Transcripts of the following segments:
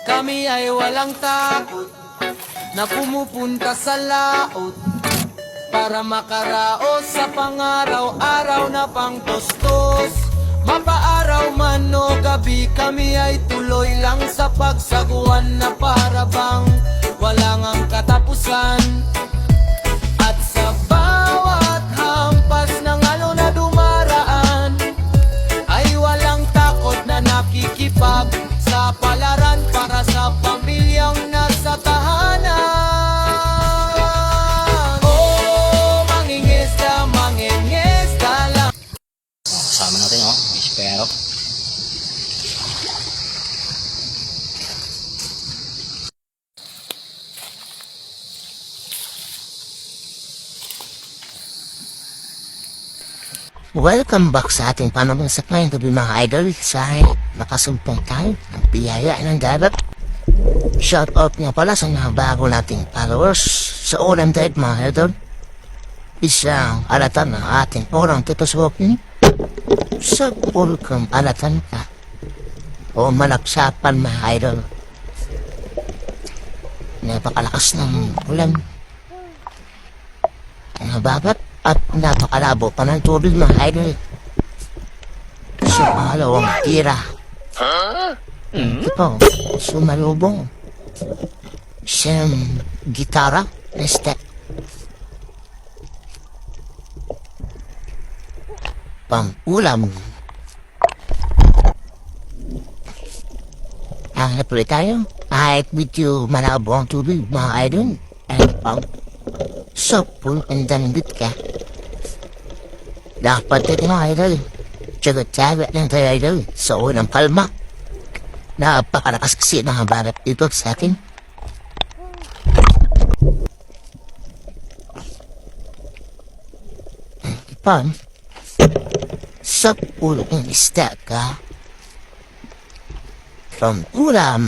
Kami ay walang takot na pumupunta sa laot para makaraos sa pangaraw-araw na pangtustos. Mapaaraw man o gabi, kami ay tuloy lang sa pagsaguan na para bang walang ang katapusan. At sa bawat hampas ng alo na dumaraan ay walang takot na nakikipag sa palaran para sa pamilyang nasa tahanan. Oh, mangingisda lang. Kasama natin, espero. Welcome back sa ating panabang sa Klein Gabi mga idol. Sa nakasumpong tayo ng biyaya ng dagat. Shout out nga pala sa mga bago nating followers sa unang date mga idol. Isang alatan ng ating orang tituswapin sa pulkang alatan ka o malaksapan mga idol. Napakalakas ng ulan, nababat at napakalabo pa ng tubig mga idol. Sumalawang tira. Ito, sumalubong siyang gitara na step. Pang-ulam. Hanap ulit tayo. Kahit medyo malabo ang tubig mga idol. Ay pang sopul and danggit ka. Dapat ito mga idol. Tsagot-tsagot lang tayo idol sa unang palma. Napakalakas kasi ng barat dito sa atin. Pan sa pulong isda ka from ulam.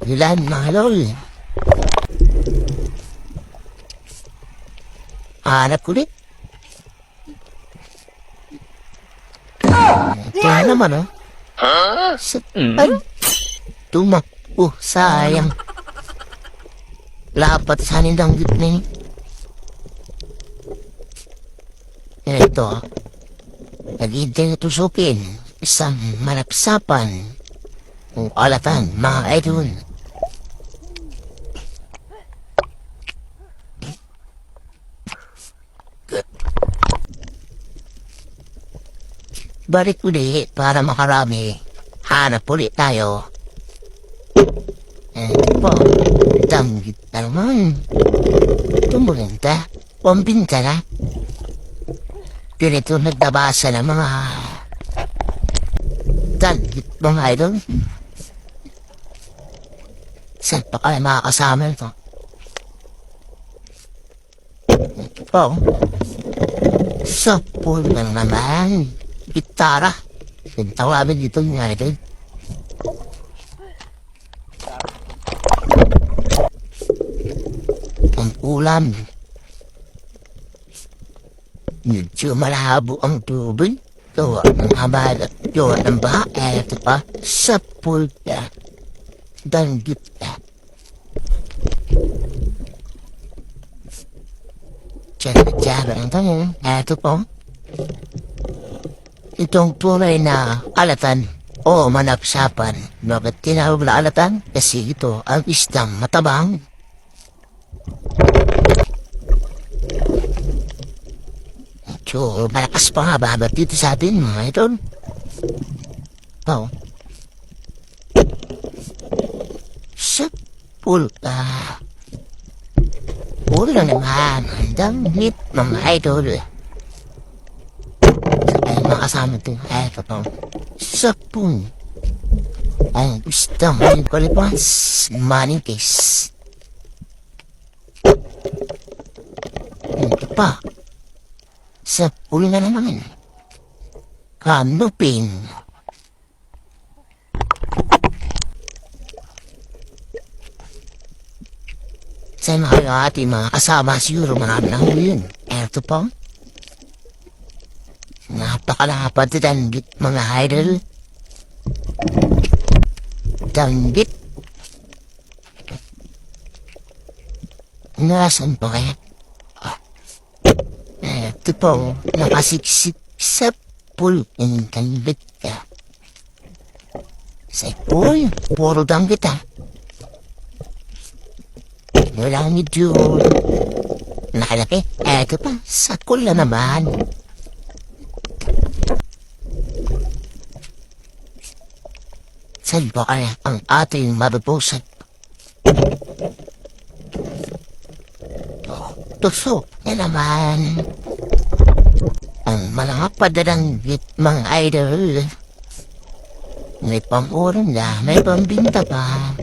Ilan mga lol. Hanap ulit. Ito naman ay, tumakbo, sayang. Lapat sa nindang gitna. Ito, nag-intay tusupin isang malapsapan o alatan mga idol. Balik ulit para makarami. Hanap ulit tayo. Po, danggit na naman. Tumulinta, pambinta na. Ganito nagdabasa ng mga danggit mga idol. Saan pa kaya makakasama ito? Po, sa pool lang naman. Gitara. Tawagin dito yung idol. Ang ulam. Medyo malabo ang tubig. Gawa ng habal at gawa ng baha. Eto pa, sa pool ka. Danggit ka. Tsara-tsara ang tanong. Eto po. Itong tunay na alatan o manapsapan. Bakit tinawag na alatan? Kasi ito ang isdang matabang. So, malakas pa nga babat dito sa atin mga idol. Sa pulka. Ulo naman ang danggit mga idol. Makasama ito. Eto to. Sapun. Ang gusto mo yung kalipans. Money case. Ito pa. Sapun na naman. Kanupin. Sa mga ating mga kasama siguro marami na yun. Eto po. Napakalapad danggit mga idol. Danggit. Nasaan po kaya? Eto po, nakasiksik sa pool ng danggit ka. Sa pool, puro danggit ha. Wala ni June. Nakalaki, eto pa, sakol na naman. Saan ba kaya ang ating mabubusan? Tusok na naman. Ang mga padaranggit mga idol. May pang-ulam na, may pambinta pa.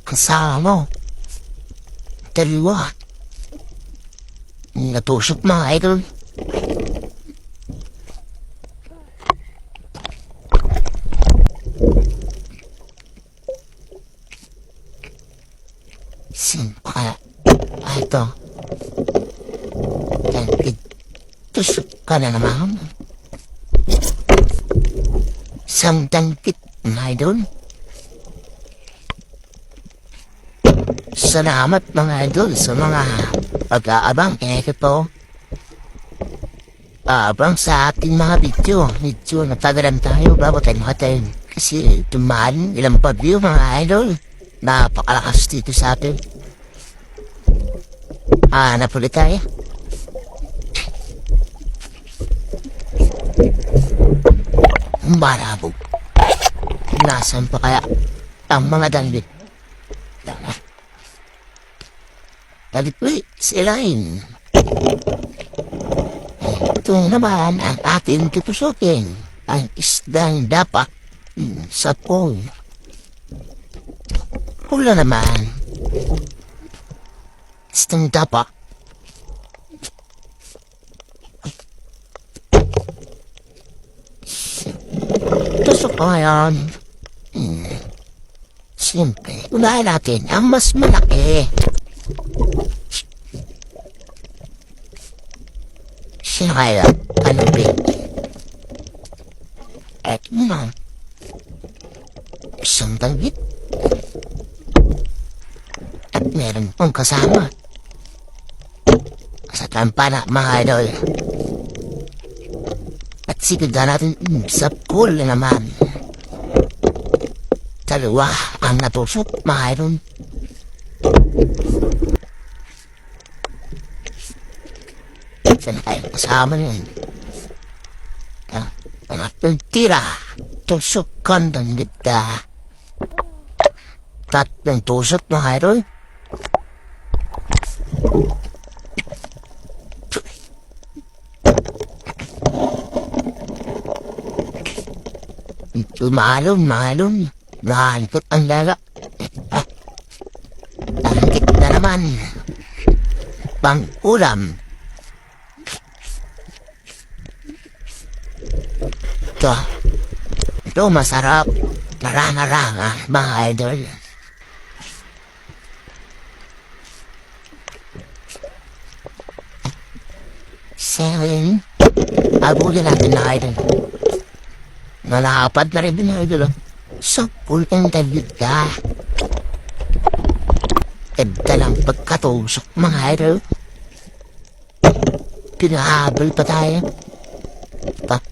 Kasama. Dalawa. Natusok mga idol. Simpa. Ito. Tangkid. Tusok ka na naman. Isang tangkid mga idol. Salamat mga idol sa mga pag-aabang. Ito po. Abang sa ating mga video. Medyo napagalan tayo bago tayo makatayin. Kasi tumaan ilang pag-view mga idol. Napakalakas dito sa atin. Hanap ulit tayo. Marabo. Nasaan pa kaya ang mga danggit? Talipwit, silain. Ito naman ang ating tutusukin. Ang isdang dapat sa pool. Pula naman. Isdang dapat. Tusok ko ngayon. Siyempre, unahin natin ang mas malaki. Siya kaya, ano ba? Eto na. Isang danggit. At meron pong kasama. Sa tampana, mga idol. At sigurda natin sa pool na naman. Dalawa ang natusok, mga idol. Saan kayo kasama niyan? Ang tira. Tusok kandang gita. Tatlong tusok, mga idol. Malum. Nahantot ang laga. Tangkit na naman. Pang-ulam. Ito masarap. Narang-narang mga idol. Seven. Abulin natin na idol. Nalapad na rin din idol. Sa pulpang David ka. Ganda lang pagkatusok mga idol. Pinahabol pa tayo.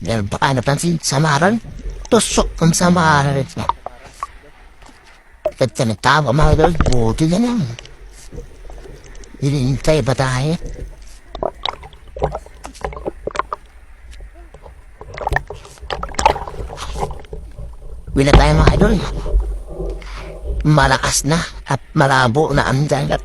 Meron pa ka napansin samaran? Tusok ang samaran. Ganda na tama mga idol. Buti na lang. Hinihintay pa tayo. Wala tayo mga idol. Malakas na at malabo na ang dagat.